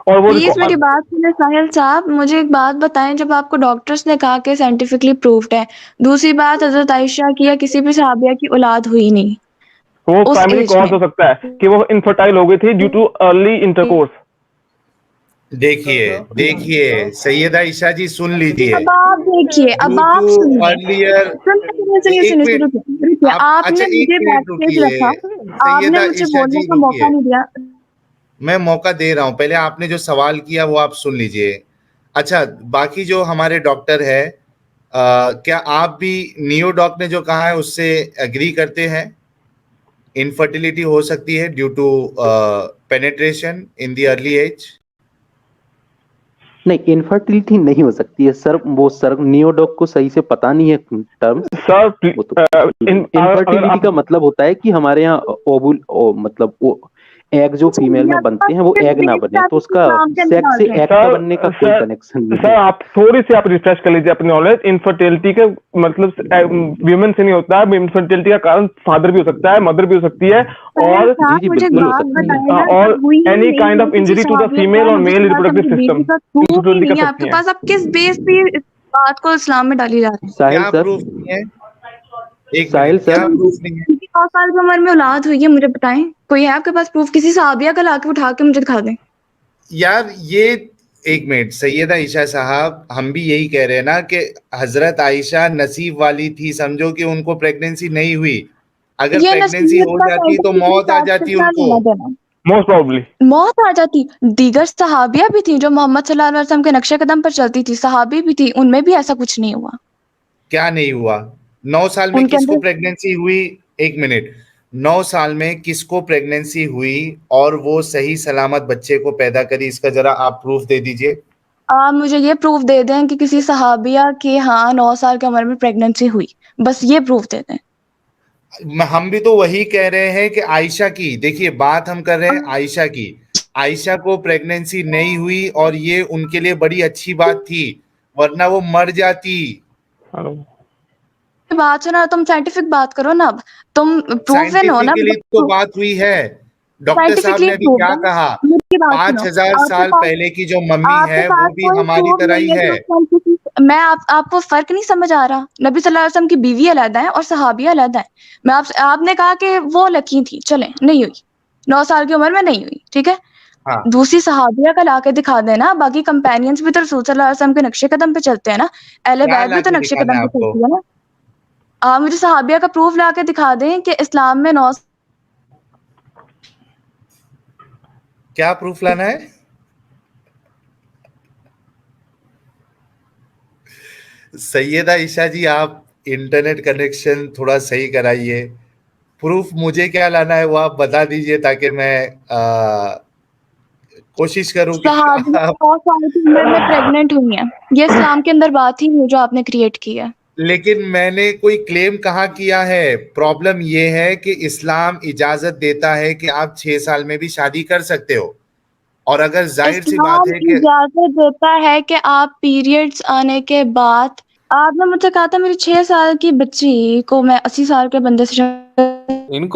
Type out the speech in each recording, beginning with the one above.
اور وہ پلیز میری بات سنیں ساحل صاحب، مجھے ایک بات بتائیں، جب آپ کو ڈاکٹرز نے کہا کہ سائنٹیفکلی پروفڈ ہے، دوسری بات حضرت عائشہ کی یا کسی بھی صحابیہ کی اولاد ہوئی نہیں وہ اس پرائمری ایج کاز میں، ہو سکتا ہے کہ وہ انفرٹائل ہو گئی تھی ڈیو ٹو ارلی انٹرکورس. دیکھیے سیدہ عائشہ جی سن لیجئے. اب آپ دیکھیے، اب ڈیو ٹو آپ سنیے، ارلیئر سنیے ایک منٹ رکیے، آپ اچھا نے ایک مجھے منٹ بیک سٹیج رکیے رکھا، آپ نے سیدہ مجھے عائشہ بولنے جی کا موقع رکیے. نہیں دیا. میں موقع دے رہا ہوں، پہلے آپ نے جو سوال کیا وہ آپ سن لیجئے. اچھا باقی جو ہمارے ڈاکٹر ہے کیا آپ بھی نیو ڈاک نے جو کہا ہے اس سے اگری کرتے ہیں؟ انفرٹیلیٹی ہو سکتی ہے due to penetration in the early age. نہیں، انفرٹیلٹی نہیں ہو سکتی ہے سر، وہ سر نیو ڈاک کو صحیح سے پتا نہیں ہے ٹرمز. سر وہ تو اگر انفرٹیلٹی آپ کا مطلب ہوتا ہے کہ ہمارے یہاں مطلب وہ ایگ جو فیمیل میں بنتے ہیں وہ ایگ نہ بنے، تو اس کا سیکس سے ایگ کا بننے کا کوئی کنیکشن نہیں سر ہے. آپ تھوڑی سی آپ ریفریش کر لیجیے اپنی نالج. انفرٹیلٹی کے مطلب ویمن سے نہیں ہوتا ہے. انفرٹیلٹی کا کارن فادر بھی ہو سکتا ہے، مدر بھی ہو سکتی ہے، اور جی جی مجھے ایک بالکل ہو بات سکتی ہے. بتائیں نا، اور جب ہوئی ہی اینی نہیں کائنڈ ہے آف کسی انجری ٹو دا صحابیہ فیمیل کا، اور نبی میل صلی اللہ علیہ وسلم ریپروڈکٹیو کی بیوی سسٹم کا پروف ہی انفرٹیلٹی نہیں کر ہے آپ سکتی کے ہیں. پاس، آپ کس بیس پہ اس بات کو اسلام میں ڈالی جا رہی ہیں؟ ساحل کیا سر، پروف نہیں ہے؟ ایک ساحل منٹ، کیا سر، پروف نہیں ہے؟ کسی 100 سال کی عمر میں اولاد ہوئی ہے، مجھے بتائیں، کوئی ہے آپ کے پاس پروف؟ کسی صحابیہ کا لا کے اٹھا کے مجھے دکھا دیں. یار یہ ایک منٹ سیدہ عائشہ صاحب، ہم بھی یہی کہہ رہے ہیں نا کہ حضرت عائشہ نصیب والی تھی، سمجھو کہ ان کو پریگننسی نہیں ہوئی. اگر یہ پریگننسی نصیحت ہو کا جاتی تو سائنٹیفک موت آ ریسرچ جاتی کتنا ان کو. لینا دینا، موسٹ پروبلی موت آ جاتی. دیگر صحابیہ بھی تھیں جو محمد صلی اللہ علیہ وسلم کے نقش قدم پر چلتی تھی، صحابی بھی تھی، ان میں بھی ایسا کچھ نہیں ہوا. کیا نہیں ہوا؟ 9 سال میں ان کے کس کو اندر پریگننسی ہوئی؟ ایک منٹ، 9 سال میں کس کو پریگننسی ہوئی اور وہ صحیح سلامت بچے کو پیدا کری؟ اس کا ذرا آپ پروف دے دیجئے. آپ مجھے یہ پروف دے دیں کہ کسی صحابیہ کے ہاں 9 سال کی عمر میں پریگننسی ہوئی، بس یہ پروف دے دیں. ہم بھی تو وہی کہہ رہے ہیں کہ عائشہ کی، دیکھیے بات ہم کر رہے ہیں عائشہ کی. عائشہ کو پریگننسی نہیں ہوئی اور یہ ان کے لیے بڑی اچھی بات تھی، ورنہ وہ مر جاتی. بات سنا، تم سائنٹیفک بات کرو نا، اب تم پروفن ہو نا. سائنٹیفکلی تو بات ہوئی ہے. ڈاکٹر صاحب سائنٹیفکلی نے ابھی پروفڈ کیا ہے. کہا؟ میری بات سنو، 5000 آپ کے سال پاس پہلے کی جو ممی آپ کے ہے وہ پاس بھی کوئی ہماری پروف طرح نہیں ہی ہے ہے. کہ میں آپ کو فرق نہیں سمجھ آ رہا. نبی صلی اللہ علیہ وسلم کی بیوی علیحدہ ہے اور صحابیہ علیحدہ ہے. میں آپ نے کہا کہ وہ لکی تھی، چلیں نہیں ہوئی، 9 سال کی عمر میں نہیں ہوئی، ٹھیک ہے. ہاں دوسری صحابیہ کا لا کے دکھا دینا. باقی کمپینینز بھی تو رسول صلی اللہ علیہ وسلم کے نقش قدم پہ چلتے ہیں نا، اہل کیا بیت لا بھی تو کے نقش دکھانا قدم ہے پہ آپ کو؟ چلتی ہے نا. آپ مجھے صحابیہ کا پروف لا کے دکھا دیں کہ اسلام میں 9 کیا پروف لانا ہے؟ سیدہ عائشہ جی آپ انٹرنیٹ کنیکشن تھوڑا صحیح کرائیے. پروف مجھے کیا لانا ہے وہ آپ بتا دیجئے تاکہ میں کوشش کروں کہ صحابیہ آپ. 9 سال کی عمر میں پریگننٹ ہوئی ہیں. یہ اسلام کے اندر بات ہی نہیں جو آپ نے کریٹ کی ہے. لیکن میں نے کوئی کلیم کہاں کیا ہے؟ پرابلم یہ ہے کہ اسلام اجازت دیتا ہے کہ آپ 6 سال میں بھی شادی کر سکتے ہو، اور اگر ظاہر سی بات اسلام ہے کہ اجازت دیتا ہے کہ آپ پیریڈز آنے کے بعد، آپ نے مجھ سے کہا تھا میری 6 سال کی بچی کو میں 80 سال کے بندے سے ان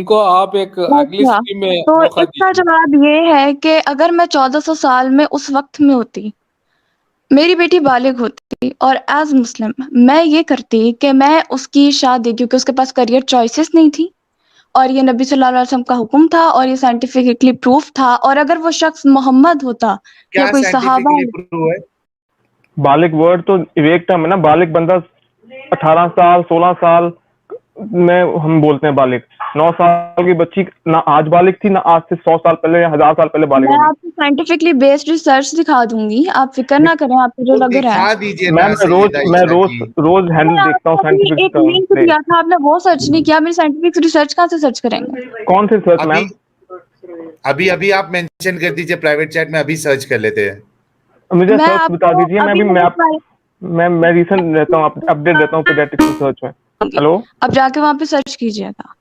کو آپ ایک اگلی اچھا، اسکیم میں تو موقع اس کا دیجیے. جواب یہ ہے کہ اگر میں 1400 سال میں اس وقت میں ہوتی، میری بیٹی بالغ ہوتی، اور ایز مسلم میں یہ کرتی کہ میں اس کی شادی، کیونکہ اس کے پاس کریئر چوائسیز نہیں تھی، اور یہ نبی صلی اللہ علیہ وسلم کا حکم تھا، اور یہ سائنٹیفکلی پروف تھا، اور اگر وہ شخص محمد ہوتا یا کیا کوئی صحابہ. سائنٹیفکلی پروف ہے؟ بالغ ورڈ تو ایک ٹرم ہے نا. بالغ بندہ 18 سال 16 سال میں ہم بولتے ہیں بالغ. 9 سال کی بچی نہ آج بالغ تھی، نہ آج سے 100 سال پہلے یا 1000 سال پہلے بالغ میں ہوگی. آپ کو سائنٹیفکلی بیسڈ ریسرچ دکھا دوں گی، آپ فکر نہ کریں، آپ کو جو وہ لگ رہا دکھا ہے. دیجئے نا میم سیدہ میں عائشہ جی. روز ہینڈل آپ دیکھتا ہوں کو ابھی سائنٹیفک ایک لنک دیا تھا، آپ نے وہ سرچ نہیں کیا. میری سائنٹیفک ریسرچ کہاں سے سرچ کریں گے؟ کون سی سرچ ابھی میم؟ ابھی آپ مینشن کر دیجئے پرائیویٹ چیٹ میں، ابھی سرچ کر لیتے ہیں. مجھے میں سرچ آپ بتا کو دیجیے. ابھی میں ریسنٹ رہتا ہوں، اپڈیٹ رہتا ہوں پیڈیاٹرکس ریسرچ میں. ہلو، اب جا کے وہاں پہ سرچ کیجیے گا.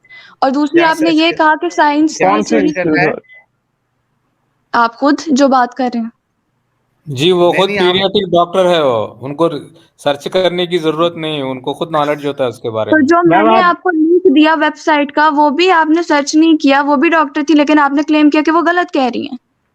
اور دوسری کیا آپ نے یہ کہا کہ سائنس کیا کون سی سرچ کرنا ہے؟ آپ خود جو بات کر رہے ہیں. جی وہ خود نہیں آپ پیڈیاٹرک ڈاکٹر ہے، وہ ان کو سرچ کرنے کی ضرورت نہیں ہے، ان کو خود نالج ہوتا ہے اس کے بارے تو میں. جو میں میم نے آپ آپ کو لنک دیا ویب سائٹ کا، وہ بھی آپ نے سرچ نہیں کیا، وہ بھی ڈاکٹر تھی، لیکن آپ نے کلیم کیا کہ وہ غلط کہہ رہی ہیں.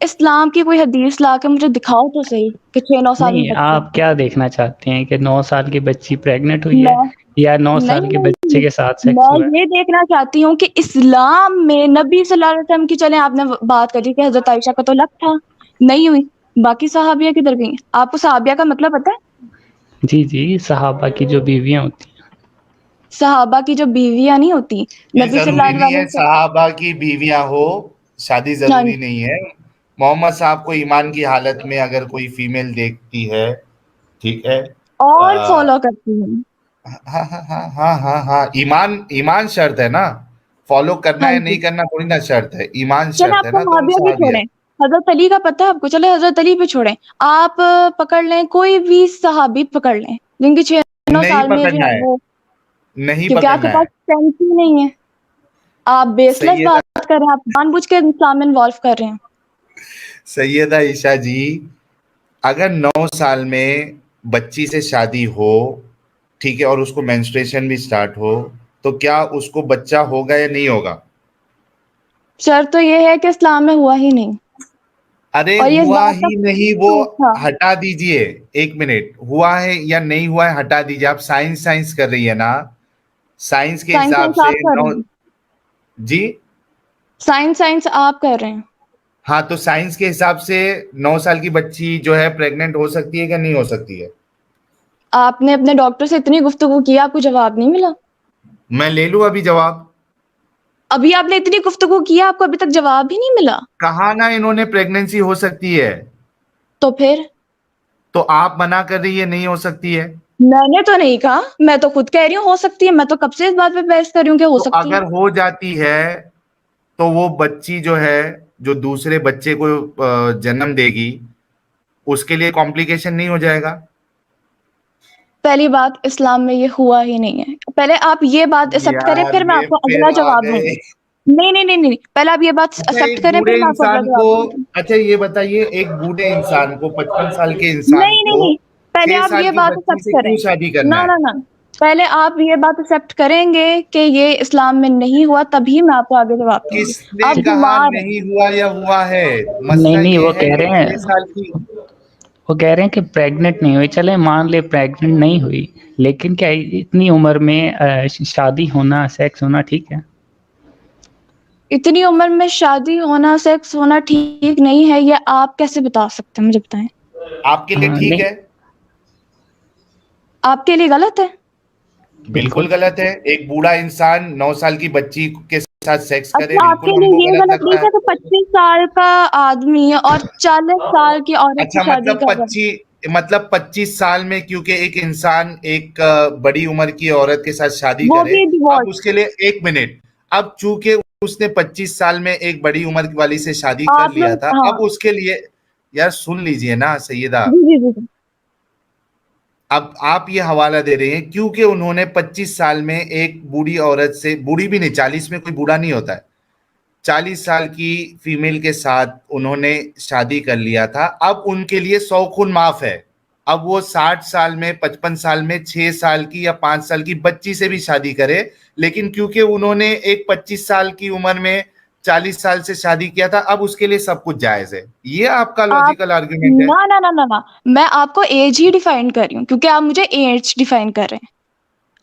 اسلام کی کوئی حدیث لا کے مجھے دکھاؤ تو صحیح کہ 6-9 سال میں نہیں آپ کیا دیکھنا چاہتے ہیں کہ 9 سال کی بچی پریگنٹ ہوئی ہے میں یا 9 سال نہیں کے نہیں بچے کے ساتھ سیکس میں ہوا ہے؟ یہ دیکھنا چاہتی ہوں کہ اسلام میں نبی صلی اللہ علیہ وسلم کی، چلیں آپ نے بات کری کہ حضرت عائشہ کا تو لک تھا، نہیں ہوئی، باقی صحابیہ کدھر گئی؟ آپ کو صحابیہ کا مطلب پتہ ہے؟ جی جی، صحابہ کی جو بیویاں ہوتی صحابہ کی جو بیویاں نہیں ہوتی، یہ نبی صلی ضروری اللہ نہیں علیہ ہے وسلم، صحابہ کی بیویاں ہو، شادی ہاں ضروری نہیں ہے. محمد صاحب کو ایمان کی حالت میں اگر کوئی فیمیل دیکھتی ہے، ٹھیک ہے، اور فالو کرتی ہوں. ہاں ہاں ہاں ہاں ہاں ہاں، ایمان شرط ہے نا، فالو کرنا ہاں ہے جی، نہیں کرنا تھوڑی نا شرط ہے، ایمان چلے شرط آپ ہے نا، تو ہم صحابیہ بھی صحابی ہے. چھوڑیں، حضرت علی کا پتہ ہے آپ کو، چلے حضرت علی پہ چھوڑیں، آپ پکڑ لیں کوئی بھی صحابی پکڑ لیں جن کی 6-9 نہیں سال میں جو پکڑنا ہے ہے، وہ، نہیں کیونکہ آپ کے پکڑنا ہے. پاس سینس ہی نہیں ہے، آپ بیس لیس سیدہ بات کر رہے ہیں، آپ جان بوجھ کے اسلام میں انوالو کر رہے ہیں. سیدہ عائشہ جی، اگر 9 سال میں بچی سے شادی ہو، ٹھیک ہے، اور اس کو مینسٹریشن بھی سٹارٹ ہو، تو کیا اس کو بچہ ہوگا یا نہیں ہوگا؟ شرط تو یہ ہے کہ اسلام میں ہوا ہی نہیں، ارے اور یہ اس ہوا بات کا ہی نہیں، وہ proof تھا. ہٹا دیجئے، ایک منٹ، ہوا ہے یا نہیں ہوا ہے ہٹا دیجئے، آپ سائنس کر رہی ہے نا، سائنس کے حساب سائنس سے آپ کر رہے ہیں، جی سائنس آپ کر رہے ہیں. ہاں، تو سائنس کے حساب سے 9 سال کی بچی جو ہے پریگننٹ ہو سکتی ہے کہ نہیں ہو سکتی ہے؟ آپ نے اپنے ڈاکٹر سے اتنی گفتگو کی، آپ کو جواب نہیں ملا؟ میں لے لوں ابھی جواب؟ ابھی آپ نے اتنی گفتگو کی، آپ کو ابھی تک جواب ہی نہیں ملا؟ کہا نا انہوں نے پریگننسی ہو سکتی ہے، تو پھر تو آپ منع کر رہی ہے نہیں ہو سکتی ہے. میں نے تو نہیں کہا، میں تو خود کہہ رہی ہوں ہو سکتی ہے، میں تو کب سے اس بات پہ بحث کر رہی ہوں کہ ہو تو سکتی ہے. اگر ہو جاتی ہے تو وہ بچی جو ہے، جو دوسرے بچے کو جنم دے گی، اس کے لیے کمپلیکیشن نہیں ہو جائے گا؟ پہلی بات، اسلام میں یہ ہوا ہی نہیں ہے، پہلے آپ یہ بات ایکسپٹ کریں یار پھر میں یہ آپ کو پھر اگلا آ جواب دوں گئے. گی. نہیں نہیں نہیں نہیں، پہلے آپ یہ بات اچھا ایکسپٹ ایک کریں بوڑھے پھر میں آپ کو اگلا انسان کو، جواب دوں گی. اچھا یہ بتائیے، ایک بوڑھے انسان کو، 55 سال کے انسان نہیں نہیں کو نہیں، پہلے 6 آپ سال یہ کی بات بچی ایکسپٹ سے کریں. کیوں شادی نہ کرنا ہے؟ نہ نہ، پہلے آپ یہ بات ایکسپٹ کریں گے کہ یہ اسلام میں نہیں ہوا، تبھی میں آپ کو آگے جواب دوں گی. کس نے آپ کہا بیمار ہیں. نہیں ہوا یا ہوا ہے؟ نہیں مسئلہ نہیں، یہ وہ ہے کہہ کہ رہے 6 ہیں، سال کی. وہ کہہ رہے ہیں کہ پریگنٹ نہیں ہوئی، چلے مان لے پریگنٹ نہیں ہوئی، لیکن کیا اتنی عمر میں شادی ہونا، سیکس ہونا ٹھیک ہے؟ اتنی عمر میں شادی ہونا، سیکس ہونا ٹھیک نہیں ہے، یہ آپ کیسے بتا سکتے ہیں؟ مجھے بتائیں. آپ کے لیے ہاں ٹھیک نہیں، ہے؟ آپ کے لیے غلط ہے؟ بالکل غلط ہے. ایک بوڑھا انسان 9 سال کی بچی کے ساتھ سیکس کرے، اچھا، آپ بالکل کے ہم لیے کو یہ غلط غلط نہیں لگتا تھا ہے. کہ 25 سال کا آدمی اور 40 سال کی عورت اچھا کی شادی کر رہا ہے؟ مطلب 25 سال میں کیونکہ ایک انسان ایک بڑی عمر کی عورت کے ساتھ شادی وہ کرے، بھی اب اس ڈیوورس. کے لیے ایک منٹ، اب چونکہ اس نے 25 سال میں ایک بڑی عمر والی سے شادی کر آپ لیا لوگ، تھا، ہاں. اب اس کے لیے، یار سن لیجئے نا سیدہ، جی جی جی. اب آپ یہ حوالہ دے رہے ہیں کیونکہ انہوں نے 25 سال میں ایک بوڑھی عورت سے، بوڑھی بھی نہیں، 40 میں کوئی بوڑھا نہیں ہوتا ہے، 40 سال کی فیمیل کے ساتھ انہوں نے شادی کر لیا تھا، اب ان کے لیے 100 خون معاف ہے. اب وہ 60 سال میں، 55 سال میں 6 سال کی یا 5 سال کی بچی سے بھی شادی کرے، لیکن کیونکہ انہوں نے ایک 25 سال کی عمر میں 40 سال سے شادی کیا تھا، اب اس کے لیے سب کچھ جائز ہے. یہ آپ کا آپ، لاجیکل آرگیومنٹ ہے؟ نہ نہ نہ نہ نہ، میں آپ کو ایج ہی ڈیفائن کر رہی ہوں، کیونکہ آپ مجھے ایج ڈیفائن کر رہے ہیں.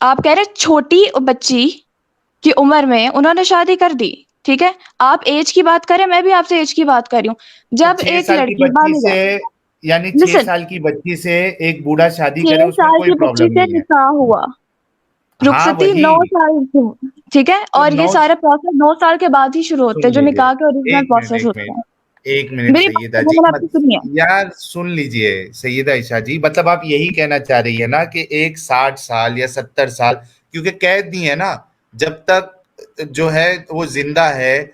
آپ کہہ رہے چھوٹی بچی کی عمر میں انہوں نے شادی کر دی، ٹھیک ہے، آپ ایج کی بات کریں، میں بھی آپ سے ایج کی بات کر رہی ہوں. جب 6 ایک سال کی لڑکی بچی بالغ سے، ہے، یعنی 6 لسن، سال کی بچی سے ایک بوڑھا شادی کرے، 6 اس میں سال کوئی کی بچی پرابلم سے نہیں ہے. نکاح ہوا، ہاں رخصتی وہی 9 سال کی، ٹھیک ہے، تو اور یہ 9، سارے پروسیس 9 سال کے بعد ہی شروع ہوتے سن ہیں، جو لیجئے، نکاح کے اوریجنل ایک منٹ پروسیس ایک ہوتے منٹ ہیں. ایک منٹ میری سیدہ بات جی، میں نے آپ کی سنی ہے. یار سن لیجئے سیدہ عائشہ جی، مطلب آپ یہی کہنا چاہ رہی ہے نا کہ ایک 60 سال یا 70 سال، کیونکہ قید نہیں ہے نا، جب تک جو ہے وہ زندہ ہے،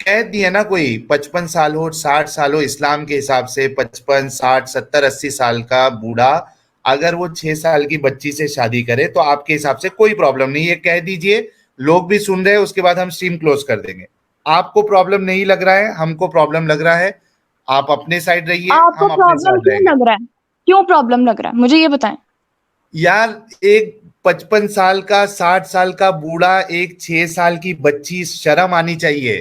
قید نہیں ہے نا کوئی، 55 سال ہو 60 سال ہو، اسلام کے حساب سے 55 60 70 80 سال کا بوڑھا اگر وہ 6 سال کی بچی سے شادی کرے تو آپ کے حساب سے کوئی پرابلم نہیں. یہ کہہ دیجئے، لوگ بھی سن رہے ہیں، اس کے بعد ہم سٹریم کلوز کر دیں گے. آپ کو پرابلم نہیں لگ رہا ہے، ہم کو پرابلم لگ رہا ہے، آپ اپنے سائڈ رہیے، آپ کو ہم اپنے پرابلم سائڈ کیوں رہیں گے. لگ رہا ہے؟ کیوں پرابلم لگ رہا ہے مجھے یہ بتائیں. یار ایک 55 سال کا 60 سال کا بوڑھا ایک 6 سال کی بچی، شرم آنی چاہیے.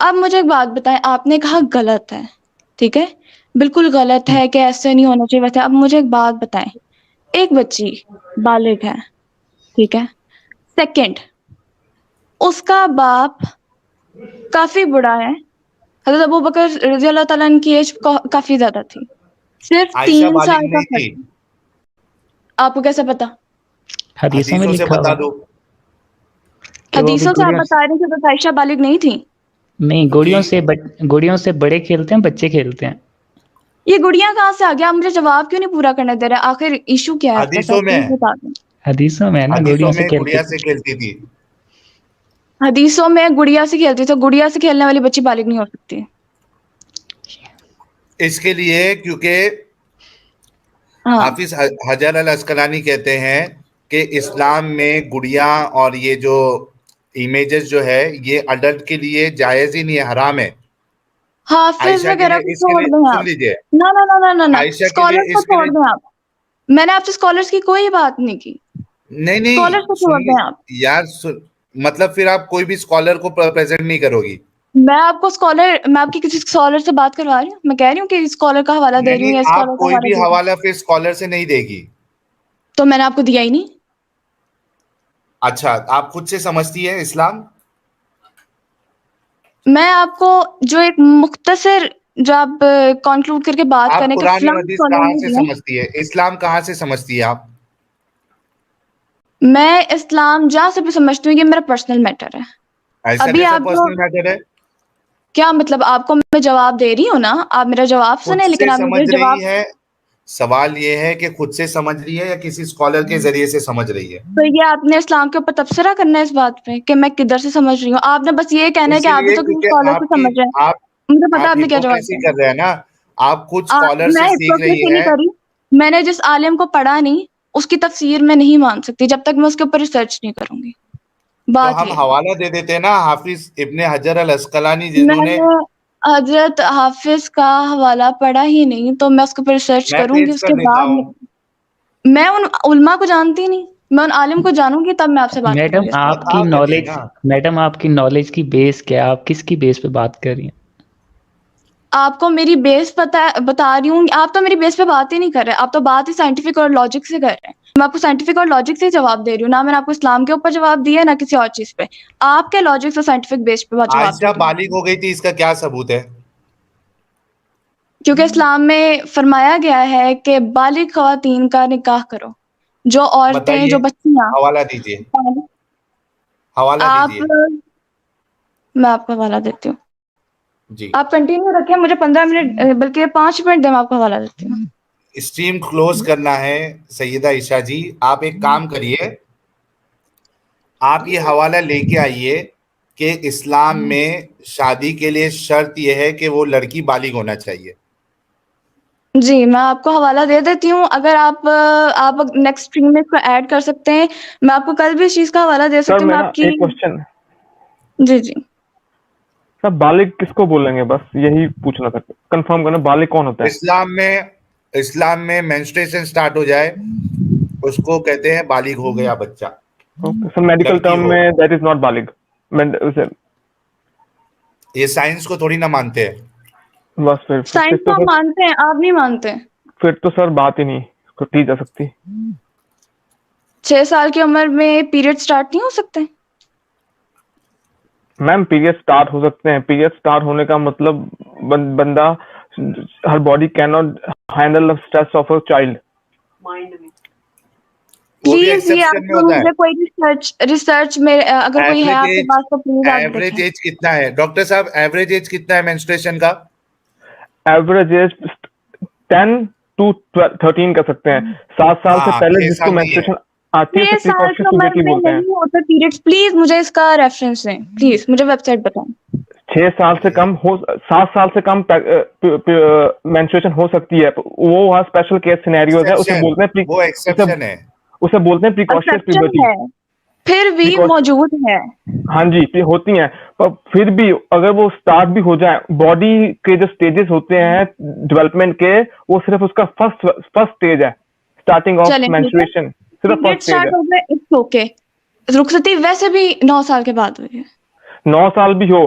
اب مجھے ایک بات بتائیں, آپ نے کہا غلط ہے, ٹھیک ہے, بالکل غلط ہے کہ ایسے نہیں ہونا چاہیے ویسے. اب مجھے ایک بات بتائیں, ایک بچی بالغ ہے, ٹھیک ہے, سیکنڈ اس کا باپ کافی بڑا ہے, حضرت ابو بکر رضی اللہ تعالیٰ عنہ کی ایج کافی زیادہ تھی, صرف عائشہ 3 بالغ سال کا نہیں تھی, فرق ہے. آپ کو کیسے پتا؟ حدیثوں میں حدیثوں سے لکھا بتا ہوا دو. کہ وہ ابھی حدیثوں سے آپ گڑیوں بتا رہے ہیں کہ عائشہ بالغ نہیں تھی. نہیں, گڑیوں سے بڑے کھیلتے ہیں, بچے کھیلتے ہیں. یہ گڑیاں کہاں سے آ گیا؟ آپ مجھے جواب کیوں نہیں پورا کرنے دے رہے؟ آخر ایشو کیا ہے آپ کے حدیثوں ساتھ, میں, پلیز بتا دیں. حدیثوں میں ہے نا, حدیثوں گڑیوں سے میں کھیلتے گڑیا تھے. سے کھیلتی تھی. حدیثوں میں گڑیا سے کھیلتی تھی, گڑیا سے کھیلنے والی بچی بالغ نہیں ہو سکتی. اس کے لیے کیونکہ ہاں حافظ حجر العسقلانی کہتے ہیں کہ اسلام میں گڑیا اور یہ جو امیجز جو ہے یہ اڈلٹ کے لیے جائز ہی نہیں ہے, حرام ہے. حافظ عائشہ کے وغیرہ لیے, کو اس کے چھوڑ لیے دیں سن آپ. لیجئے, نہ نہ نہ نہ نہ, عائشہ کے لیے, اسکالرس کو اس کے چھوڑ لیے, دیں آپ. میں نے آپ سے اسکالرس کی کوئی بات نہیں کی, نہیں نہیں اسکالرس کو چھوڑ سن لی دیں آپ. یار, مطلب پھر آپ کوئی بھی اسکالر کو پریزنٹ نہیں کرو گی. میں آپ کو میں آپ کی کسی اسکالر سے بات کروا رہی ہوں, میں کہہ رہی ہوں کہ اسکالر کا حوالہ دے نہیں رہی ہوں نہیں, یا آپ اسکالر کا کوئی حوالہ بھی دے رہی ہوں. حوالہ پھر اسکالر سے نہیں دے گی. تو میں نے آپ کو دیا ہی نہیں. اچھا, آپ خود سے سمجھتی ہے اسلام؟ میں آپ کو جو ایک مختصر, جو آپ کنکلوڈ کر کے بات آپ کریں کہ قرآن و فلاں حدیث اسکالر کہاں نے سے دیا. سمجھتی ہے, اسلام کہاں سے سمجھتی ہے آپ؟ میں اسلام جہاں سے بھی سمجھتی ہوں, یہ میرا پرسنل میٹر ہے. ایسا ابھی کیسا آپ جو, پرسنل میٹر ہے؟ کیا مطلب, آپ کو میں جواب دے رہی ہوں نا, آپ میرا جواب خود سنیں, لیکن سے آپ مجھے سمجھ جواب. رہی ہے, سوال یہ ہے کہ خود سے سمجھ رہی ہے یا کسی اسکالر کے ذریعے سے سمجھ رہی ہے؟ تو یہ آپ نے اسلام کے اوپر تبصرہ کرنا ہے اس بات پہ کہ میں کدھر سے سمجھ رہی ہوں. آپ نے بس یہ کہنا ہے کہ اسی آپ بھی لیے تو کسی کیونکہ اسکالر سے سمجھ رہے ہیں. مجھے پتا آپ آپ نے کیا جواب ہپوکریسی دیا. کر رہے ہیں نا, آپ خود اسکالر میں سے سیکھ رہی ہپوکریسی نہیں ہیں. کری. میں نے جس عالم کو پڑھا نہیں, اس کی تفسیر میں نہیں مان سکتی جب تک میں اس کے اوپر ریسرچ نہیں کروں گی. تو بات ہم یہ ہے. حوالہ دے دیتے ہیں نا, حافظ ابن حجر العسقلانی جنہوں میں نے, نے حضرت حافظ کا حوالہ پڑھا ہی نہیں, تو میں اس کے اوپر ریسرچ میں کروں گی, پیش اس کر کے دیتا بعد ہوں. میں ان علماء کو جانتی نہیں, میں ان عالم کو جانوں گی تب میں آپ سے بات کروں میڈم گی اس بات آپ پہ. کی آپ کہتی نالج, نا, میڈم آپ کی نالج کی بیس کیا ہے, آپ کس کی بیس پہ بات کر رہی ہیں؟ آپ کو میری بیس بتا رہی ہوں. آپ تو میری بیس پہ بات ہی نہیں کر رہے, آپ تو بات ہی سائنٹیفک اور لاجک سے کر رہے ہیں. میں آپ کو سائنٹیفک اور لاجک سے ہی جواب دے رہی ہوں, نہ میں نے آپ کو اسلام کے اوپر جواب دیا ہے نہ کسی اور چیز پہ. آپ کے لاجک سے سائنٹیفک بیس پہ جواب دے عائشہ رہی ہوں. بالغ ہو گئی تھی, اس کا کیا ثبوت ہے؟ کیونکہ اسلام میں فرمایا گیا ہے کہ بالغ خواتین کا نکاح کرو. جو عورتیں, بتائیے, جو بچیاں, حوالہ دیجئے, حوالہ آپ, دیجئے. میں آپ کو حوالہ دیتی ہوں. جی, آپ کنٹینیو رکھیں, مجھے 15 منٹ بلکہ 5 منٹ دیں, میں آپ کو حوالہ دیتی ہوں. اسٹریم کلوز کرنا ہے سیدہ عائشہ جی. آپ ایک کام کریے, آپ یہ حوالہ لے کے آئیے کہ اسلام میں شادی کے لیے شرط یہ ہے کہ وہ لڑکی بالغ ہونا چاہیے. جی, میں آپ کو حوالہ دے دیتی ہوں. اگر آپ نیکسٹ اسٹریم میں اس کو ایڈ کر سکتے ہیں, میں آپ کو کل بھی اس چیز کا حوالہ دے سر سکتی ہوں. میں میرا آپ کی, ایک کوشچن, جی جی, سر بالغ کس کو بولیں گے, بس یہی پوچھنا تھا, کنفرم کرنا بالغ کون ہوتا ہے. اسلام میں مینسٹریشن سٹارٹ ہو جائے اس کو کہتے ہیں بالغ ہو گیا بچہ, سر میڈیکل لڑکی ٹرم ہو. میں دیٹ از ناٹ بالغ. یہ سائنس کو تھوڑی نہ مانتے ہیں. بس پھر سائنس کو تو ہم سر, مانتے ہیں, آپ نہیں مانتے. پھر تو سر بات ہی نہیں کی جا سکتی. 6 سال کی عمر میں پیریڈ سٹارٹ نہیں ہو سکتے؟ میم پیریڈ سٹارٹ ہو سکتے ہیں. پیریڈ سٹارٹ ہونے کا مطلب بندہ, ہر body can not handle the stress of a child. وہ بھی پلیز یہ ایکسیپشن آپ میں ہوتا ہے. مجھے کوئی ریسرچ میں اگر کوئی ہے آپ کے پاس تو پلیز آپ ایوریج دیکھیں. ایج کتنا ہے ڈاکٹر صاحب, ایوریج ایج کتنا ہے مینسٹریشن کا؟ ایوریج ایج 10 to 13 کر سکتے ہیں. 7 سال سے ہاں, پہلے 6 جس کو سال نہیں ہے. مینسٹریشن آتی ہے 6 اسے سال کی پریکاشس عمر پیوبرٹی میں بولتے ہیں. نہیں ہوتا پیریڈس. پلیز مجھے اس کا ریفرنس دیں, پلیز مجھے ویب سائٹ بتائیں. 6 سال سے کم 7 سال سے کم مینسٹریشن ہو سکتی ہے. وہ وہاں اسپیشل کیس سینیریوز ہے, اسے وہ ایکسیپشن ہے. بولتے ہیں پریکاشس پرسپشن پیوبرٹی. ہے, پھر بھی موجود ہے. ہاں جی ہوتی ہیں, پر پھر بھی اگر وہ اسٹارٹ بھی ہو جائے, باڈی کے جو سٹیجز ہوتے ہیں ڈیولپمنٹ کے, وہ صرف اس کا فرسٹ اسٹیج ہے, اسٹارٹنگ آف چلیں ٹھیک ہے, مینسٹریشن صرف پیریڈ فرسٹ اسٹیج اسٹارٹ ہے. ہو گئے, اٹس اوکے. رخصتی ویسے بھی 9 سال کے بعد ہوئی ہے. 9 سال بھی ہو,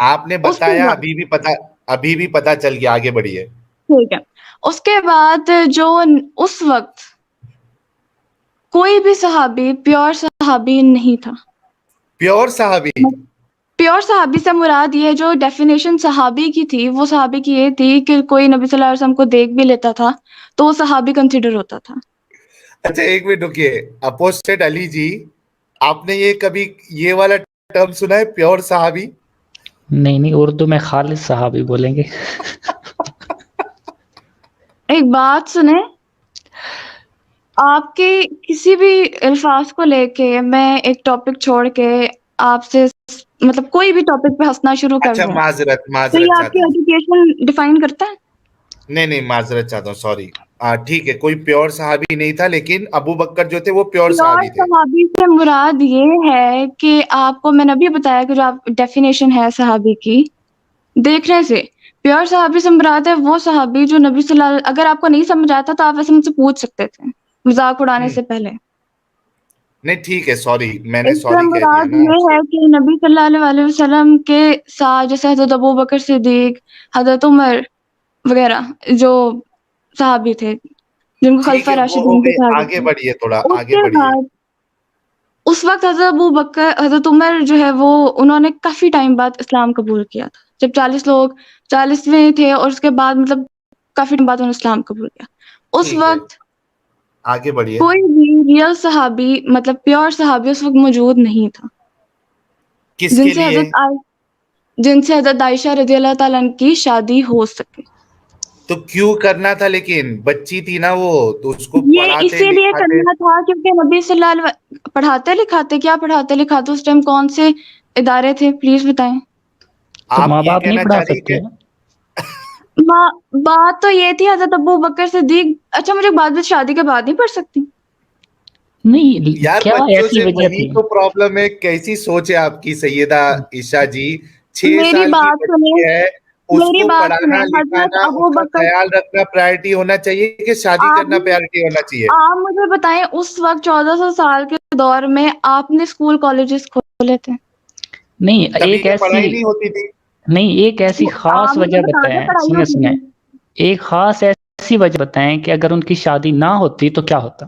آپ نے اس کے بتایا، بعد ابھی بھی پتا چل گیا، آگے بڑھیے. ٹھیک ہے، اس کے بعد جو اس وقت کوئی بھی صحابی پیور صحابی نہیں تھا. پیور صحابی؟ پیور صحابی سے مراد یہ ہے، جو ڈیفینیشن صحابی کی تھی وہ صحابی کی یہ تھی کہ کوئی نبی صلی اللہ علیہ وسلم کو دیکھ بھی لیتا تھا تو وہ صحابی کنسیڈر ہوتا تھا. اچھا ایک منٹ رکیے، اپوسٹیٹ علی جی، آپ نے یہ کبھی یہ والا ٹرم سنا ہے، پیور صحابی؟ نہیں اردو میں خالص صحابی بولیں گے. ایک بات سنیں، آپ کے کسی بھی الفاظ کو لے کے میں ایک ٹاپک چھوڑ کے آپ سے مطلب کوئی بھی ٹاپک پہ ہنسنا شروع کر اچھا دوں معذرت تو یہ آپ چاہتا کی ہوں، ایجوکیشن ڈیفائن کرتا ہے؟ نہیں معذرت چاہتا ہوں، سوری. ٹھیک ہے، کوئی پیور صحابی نہیں تھا، لیکن ابو بکر جو تھے وہ پیور پیور صحابی تھے. صحابی سے مراد یہ ہے کہ آپ کو میں نے ابھی بتایا کہ جو آپ ڈیفینیشن ہے صحابی کی دیکھنے سے، پیور صحابی سے مراد ہے وہ صحابی جو نبی صلی اللہ علیہ، اگر آپ کو نہیں سمجھ آتا تو آپ ایسے مجھ سے پوچھ سکتے تھے مذاق اڑانے سے پہلے. نہیں ٹھیک ہے، سوری، میں نے اس سے سوری کہہ دیا مراد نا آپ یہ سے. ہے کہ نبی صلی اللہ علیہ وسلم کے ساتھ جیسے حضرت ابو بکر صدیق، حضرت عمر وغیرہ جو صحابی تھے جن کو ٹھیک خلفۂ ہے، وہ ہو راشدین بھی گئی، کہا آگے جاتا ہے. بڑھیے، تھوڑا اس آگے کے بڑھیے. بعد اس وقت حضرت ابو بکر، حضرت عمر جو ہے وہ انہوں نے کافی ٹائم بعد اسلام قبول کیا تھا، جب 40 لوگ 40ویں تھے، اور اس کے بعد مطلب کافی ٹائم بعد انہوں نے اسلام قبول کیا. اس ٹھیک ہے، وقت آگے بڑھیے. کوئی بھی ریئل صحابی مطلب پیور صحابی اس وقت موجود نہیں تھا کس جن کے سے لیے؟ حضرت عائشہ رضی اللہ تعالیٰ عنہ کی شادی ہو سکے. تو کیوں کرنا تھا؟ لیکن بچی تھی نا وہ، تو اس کو یہ پڑھاتے اسی لیے لکھاتے. کرنا تھا کیونکہ نبی صلی اللہ علیہ پڑھاتے لکھاتے اس ٹائم کون سے ادارے تھے پلیز بتائیں. تو آپ ماں یہ باپ نہیں کہنا پڑھا چاہ رہی سکتے؟ کہ بات تو یہ تھی حضرت ابو بکر صدیق، اچھا مجھے بعد میں شادی کے بعد نہیں پڑھ سکتی؟ نہیں، یار کیا بچوں ایسی سے وجہ وہی تھی؟ تو پرابلم ہے، کیسی سوچ ہے آپ کی سیدہ عائشہ جی. 6 میری سال کی بات بچی سنیں، ہے، اس میری کو بات پڑھانا سنیں. حضرت لکھانا، ابو اس کا بکر، خیال رکھنا پرائرٹی ہونا چاہیے کہ شادی آپ کرنا پرائرٹی ہونا چاہیے؟ آپ مجھے بتائیں اس وقت 1400 سال کے دور میں آپ نے اسکول کالجز کھولے تھے؟ نہیں تبھی تو پڑھائی نہیں ہوتی تھی. ایک ایسی خاص آپ مجھے وجہ بتا دیں بتائیں، پڑھائی سنیں ہوتی سنیں، تھی. ایک خاص ایسی وجہ بتائیں کہ اگر ان کی شادی نہ ہوتی تو کیا ہوتا؟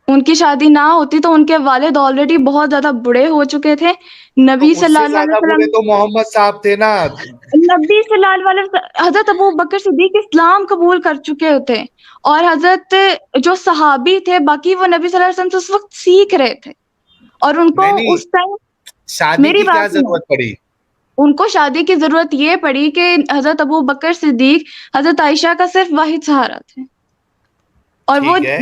ان کی شادی نہ ہوتی تو ان کے والد آلریڈی بہت زیادہ بڑے ہو چکے تھے. تو نبی اس صلی سے اللہ علیہ زیادہ وسلم بوڑھے تو محمد صاحب تھے نا. نبی صلی اللہ علیہ وسلم حضرت ابو بکر صدیق اسلام قبول کر چکے ہوتے، اور حضرت جو صحابی تھے باقی وہ نبی صلی اللہ علیہ وسلم سے اس وقت سیکھ رہے تھے، اور ان کو نہیں، اس ٹائم، شادی میری کی کیا بات سنیں، ضرورت پڑی؟ ان کو شادی کی ضرورت یہ پڑی کہ حضرت ابو بکر صدیق حضرت عائشہ کا صرف واحد سہارا تھے، اور ٹھیک ہے،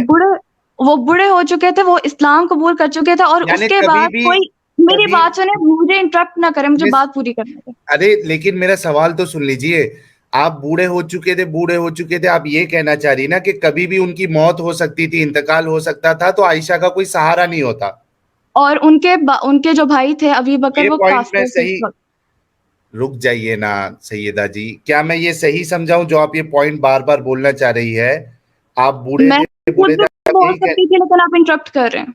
وہ بڑے ہو چکے تھے، وہ اسلام قبول کر چکے تھے، اور اس یعنی کے کبھی بعد بھی کوئی، میری کبھی بات سنیں، مجھے انٹرپٹ نہ کریں، مجھے بات پوری کرنے دیں. ارے لیکن میرا سوال تو سن لیجئے. آپ بوڑھے ہو چکے تھے، آپ یہ کہنا چاہ رہی نا کہ کبھی بھی ان کی موت ہو سکتی تھی، انتقال ہو سکتا تھا، تو عائشہ کا کوئی سہارا نہیں ہوتا. اور ان کے جو بھائی تھے ابی بکر یہ وہ پوائنٹ میں کافر تھے اس صحیح، وقت. رک جائیے نا سیدہ جی، کیا میں یہ صحیح سمجھاؤں جو آپ یہ پوائنٹ بار بار بولنا چاہ رہی ہے؟ آپ بوڑھے میں خود بھی تھے، آپ بول یہی سکتی تھی لیکن آپ انٹرپٹ کر رہے ہیں.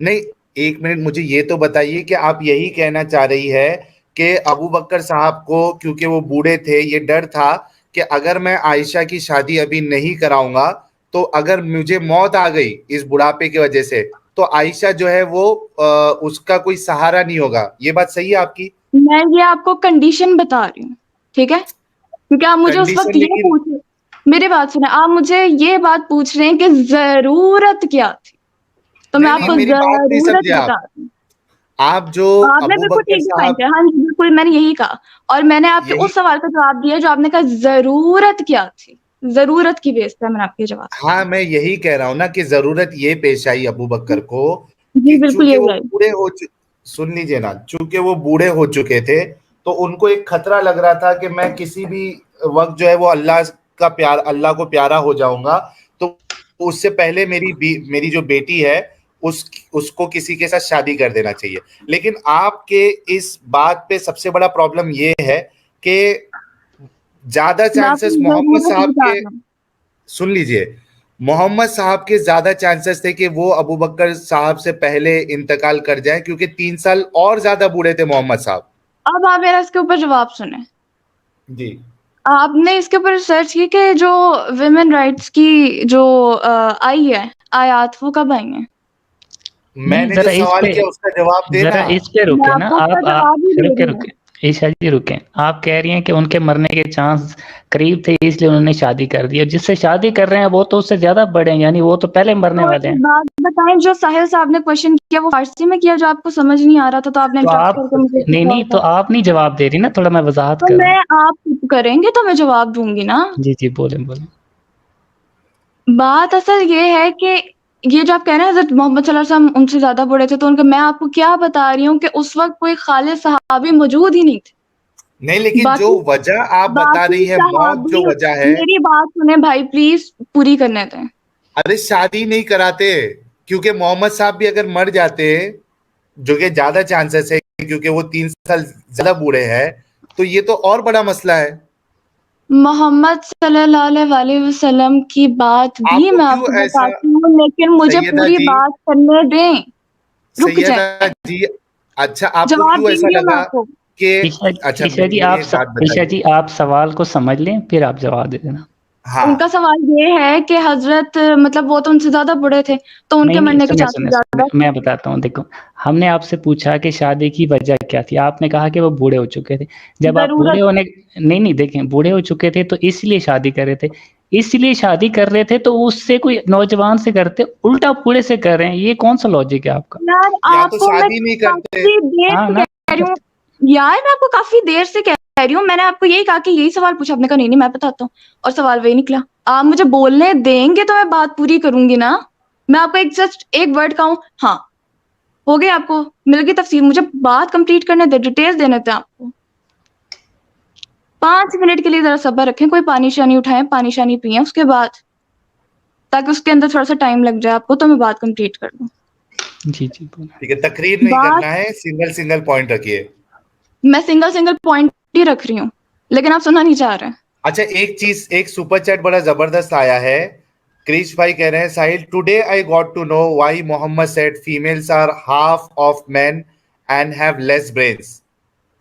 نہیں، ایک منٹ مجھے یہ تو بتائیے کہ آپ یہی کہنا چاہ رہی ہے کہ ابو بکر صاحب کو کیونکہ وہ بوڑھے تھے، یہ ڈر تھا کہ اگر میں عائشہ کی شادی ابھی نہیں کراؤں گا تو اگر مجھے موت آ گئی اس بڑھاپے کی وجہ سے تو عائشہ جو ہے وہ اس کا کوئی سہارا نہیں ہوگا. یہ بات صحیح ہے آپ کی؟ میں یہ آپ کو کنڈیشن بتا رہی ہوں، ٹھیک ہے، کیونکہ آپ مجھے اس وقت کنڈیشن یہ لیکن پوچھ رہے، میری بات سنیں، آپ مجھے یہ بات پوچھ رہے ہیں کہ ضرورت کیا تھی، تو میں آپ نہیں کو میری بات نہیں ضرورت سمجھے بتا رہی ہوں. آپ جو آپ نے ابو بالکل بکر ٹھیک ڈیفائن صاحب کیا، ہاں جی بالکل میں نے یہی کہا، اور میں نے آپ کے یہی، اس سوال کا جواب دیا جو آپ نے کہا ضرورت کیا تھی، ضرورت کی بیس پہ میں نے آپ کے جواب. ہاں میں یہی کہہ رہا ہوں نا کہ ضرورت یہ پیش آئی ابو بکر کو جی کہ بالکل چونکہ یہی وہ آئی. بوڑھے سن لیجئے نا، چونکہ وہ بوڑھے ہو چکے تھے تو ان کو ایک خطرہ لگ رہا تھا کہ میں کسی بھی وقت جو ہے وہ اللہ کو پیارا ہو جاؤں گا، تو اس سے پہلے میری جو بیٹی ہے اس کو کسی کے ساتھ شادی کر دینا چاہیے. لیکن آپ کے اس بات پہ سب سے بڑا پرابلم یہ ہے کہ زیادہ میں آپ کو چانسز محمد ضرورت صاحب بتا کے، رہا ہوں. سن لیجئے، محمد صاحب کے زیادہ چانسز تھے کہ وہ ابو بکر صاحب سے پہلے انتقال کر جائیں، کیونکہ 3 سال اور زیادہ بوڑھے تھے محمد صاحب. اب آپ میرا اس کے اوپر جواب سنیں. جی آپ نے اس کے اوپر ریسرچ کی کہ جو ویمن رائٹس کی جو آئی ہے آیات وہ کب آئی ہیں؟ میں نے جو ذرا اس سوال پہ کیا اس کا جواب دینا. ذرا اس پہ میں رکے آپ نا کو اس کا آپ جواب ہی دے رکے رہی ہوں. رکے عائشہ جی رکیں. آپ کہہ رہی ہیں کہ ان کے مرنے کے چانس قریب تھے اس لیے انہوں نے شادی کر دی, اور جس سے شادی کر رہے ہیں وہ تو اس سے زیادہ بڑے ہیں, یعنی وہ تو پہلے مرنے تو والے ہیں. ایک بات بتائیں, جو ساحل صاحب نے کوشچن کیا وہ فارسی میں کیا جو آپ کو سمجھ نہیں آ رہا تھا, تو آپ نے تو انٹرپٹ آپ کر کے مجھے نہیں پوچھا نہیں ہوگا. تو آپ نہیں جواب دے رہی نا, تھوڑا میں وضاحت تو کر رہا میں ہوں. آپ کریں گے تو میں جواب دوں گی نا. جی جی بولیں بولیں. بات اصل یہ ہے کہ یہ جو آپ کہہ رہے ہیں حضرت محمد صلی اللہ علیہ وسلم ان سے زیادہ بڑے تھے, تو ان کا میں آپ کو کیا بتا رہی ہوں کہ اس وقت کوئی خالص صحابی موجود ہی نہیں تھے. نہیں, لیکن جو باقی وجہ آپ بتا باقی رہی ہے موت جو صحابی, وجہ ہے, میری بات سنیں بھائی پلیز, پوری کرنے دیں. ارے شادی نہیں کراتے, کیونکہ محمد صاحب بھی اگر مر جاتے, جو کہ زیادہ چانسز ہے کیونکہ وہ 3 سال زیادہ بوڑھے ہیں, تو یہ تو اور بڑا مسئلہ ہے. محمد صلی اللہ علیہ وسلم کی بات بھی کو میں آپ کیوں کو ایسا, بتاتی ہوں, لیکن مجھے سیدہ پوری جی, بات کرنے دیں. رک سیدہ جائیں, جی, اچھا آپ کو جواب کیوں دیں ایسا گی میں لگا آپ کو. کہ, اچھا عائشہ جی میری ایک بات عائشہ بتائیے. جی آپ سوال کو سمجھ لیں پھر آپ جواب دے دینا. ہاں ان کا سوال یہ ہے کہ حضرت مطلب وہ تو ان سے زیادہ بڑے تھے, تو ان کے نہیں نہیں مرنے کے سنیں چانسز سنیں زیادہ سنیں, تھے. میں بتاتا ہوں. دیکھو ہم نے آپ سے پوچھا کہ شادی کی وجہ کیا تھی, آپ نے کہا کہ وہ بوڑھے ہو چکے تھے. جب آپ بوڑھے ضرورت. ہونے نہیں دیکھیں بوڑھے ہو چکے تھے تو اس لیے شادی کر رہے تھے, اس لیے شادی کر رہے تھے, تو اس سے کوئی نوجوان سے کرتے, الٹا بوڑھے سے کر رہے ہیں, یہ کون سا لاجک ہے آپ کا؟ یار یا آپ تو کو میں شادی نہیں کرتے. کافی دیر ہاں سے نہ کہہ رہی ہوں, یار میں آپ کو کافی دیر سے کہہ رہی ہوں, میں نے آپ کو یہی کہا کہ یہی سوال پوچھا, آپ نے کہا نہیں میں بتاتا ہوں, اور سوال وہی نکلا. آپ مجھے بولنے دیں گے تو میں بات پوری کروں گی نا. میں آپ کو جسٹ ایک ورڈ کہوں, ہاں ہو گیا, آپ کو مل گئی تفصیل, مجھے بات کمپلیٹ کرنے دے, ڈیٹیل دینے تھے آپ کو. 5 منٹ کے لیے ذرا صبر رکھیں, کوئی پانی شانی اٹھائیں, پانی شانی پئیں, اس کے بعد تاکہ اس کے اندر تھوڑا سا ٹائم لگ جائے آپ کو, تو میں بات کمپلیٹ کر دوں. جی جی بولیں. ٹھیک ہے, تقریر نہیں بات کرنا ہے, سنگل پوائنٹ رکھیے. میں سنگل پوائنٹ ہی رکھ رہی ہوں, لیکن آپ سننا نہیں چاہ رہے. اچھا ایک چیز, ایک سپر چیٹ بڑا زبردست آیا ہے. کریش بھائی کہہ رہے ہیں, Sahil today I got to know why Muhammad said females are half of men and have less brains.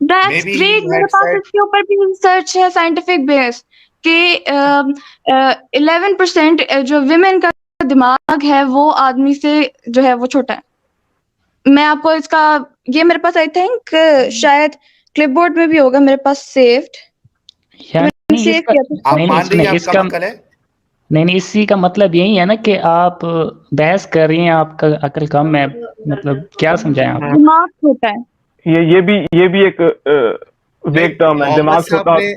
That's great, میرے پاس اس کے اوپر بھی ریسرچ ہے سائنٹیفک بیس کہ 11% جو ویمن کا دماغ ہے وہ آدمی سے جو ہے وہ چھوٹا ہے. میں آپ کو اس کا, یہ میرے پاس آئی تھنک شاید کلپ بورڈ میں بھی ہوگا میرے پاس سیوڈ, یعنی اس سیو کا کیا تھا. آپ نہیں نہیں مان رہی سنیں, ہیں آپ اس کا کا عقل ہے. نہیں اسی کا مطلب یہی ہے نا کہ آپ بحث کر رہی ہیں, آپ کا عقل کم ہے, مطلب کیا سمجھائیں آپ کو؟ دماغ چھوٹا ہے. یہ بھی ایک نہیں ویک ٹرم ہے, محمد دماغ صاحب چھوٹا. نے,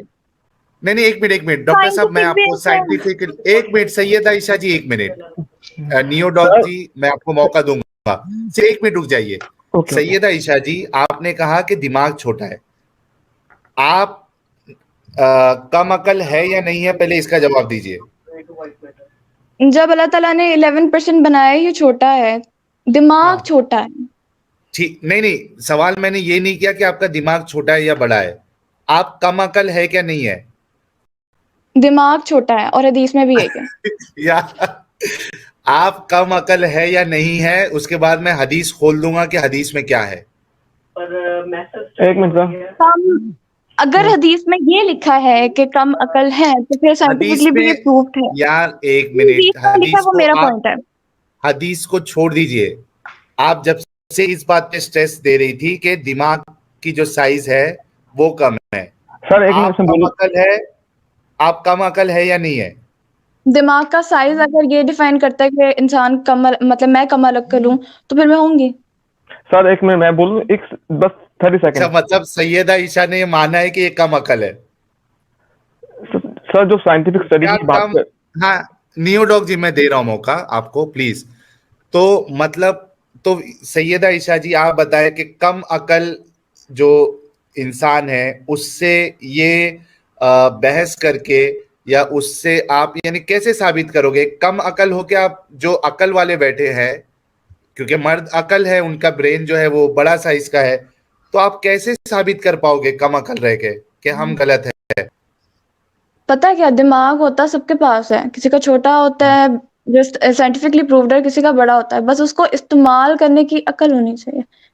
نہیں ایک منٹ ڈاکٹر صاحب, میں سائنٹیفک آپ کو بیس ہے. سائنٹیفک, ایک منٹ سیدہ عائشہ جی, ایک منٹ, نیو ڈاک سر جی میں آپ کو موقع دوں گا, صرف ایک منٹ رک جائیے. اوکے سیدہ عائشہ جی, آپ نے کہا کہ دماغ چھوٹا ہے, آپ کم عقل ہے یا نہیں ہے, پہلے اس کا جواب دیجئے. جب اللہ تعالیٰ نے 11% بنایا, یہ چھوٹا ہے, دماغ ہاں چھوٹا ہے. ٹھیک, نہیں سوال میں نے یہ نہیں کیا کہ آپ کا دماغ چھوٹا ہے یا بڑا ہے, آپ کم عقل ہے کیا نہیں ہے. دماغ چھوٹا ہے, اور حدیث میں بھی ہے کہ یا آپ کم عقل ہے یا نہیں ہے, اس کے بعد میں حدیث کھول دوں گا کہ حدیث میں کیا ہے. ایک منٹ سر, کم, اگر حدیث میں یہ لکھا ہے کہ کم عقل ہے تو پھر حدیث سائنٹیفکلی بھی میں, یہ پروفڈ ہے. یار ایک حدیث منٹ, میں لکھا ہے حدیث وہ کو میرا آپ, پوائنٹ ہے. حدیث کو چھوڑ دیجئے. آپ جب سے اس بات پہ سٹریس دے رہی تھی کہ دماغ کی جو سائز ہے وہ کم ہے, سر ایک منٹ آپ سے کم بولو. عقل ہے, آپ کم عقل ہے یا نہیں ہے. دماغ کا سائز اگر یہ ڈیفائن کرتا ہے کہ انسان کم, مطلب میں کم عقل ہوں, تو پھر میں ہوں گی. سر ایک منٹ میں بولوں, ایک بس 30 اچھا سیکنڈ. مطلب سیدہ عائشہ نے یہ مانا ہے کہ یہ کم عقل ہے. سر جو سائنٹیفک اسٹڈی کیا کی بات کم, کر, ہاں نیو ڈاک جی میں دے رہا ہوں موقع آپ کو پلیز. تو مطلب, تو سیدہ عائشہ جی آپ بتائیں کہ کم عقل جو انسان ہے اس سے یہ بحث کر کے, یا اس سے آپ یعنی کیسے ثابت کرو گے کم عقل ہو کے, آپ جو عقل والے بیٹھے ہیں, کیونکہ مرد عقل ہے, ان کا برین جو ہے وہ بڑا سائز کا ہے, تو آپ کیسے ثابت کر پاؤ گے کم عقل رہ کے کہ ہم غلط ہیں. پتا کیا, دماغ ہوتا ہے سب کے پاس ہے, کسی کا چھوٹا ہوتا ہے جو سائنٹیفکلی پروفڈ ہے, کسی کا بڑا ہوتا ہے, بس اس کو استعمال کرنے کی عقل ہونی چاہیے.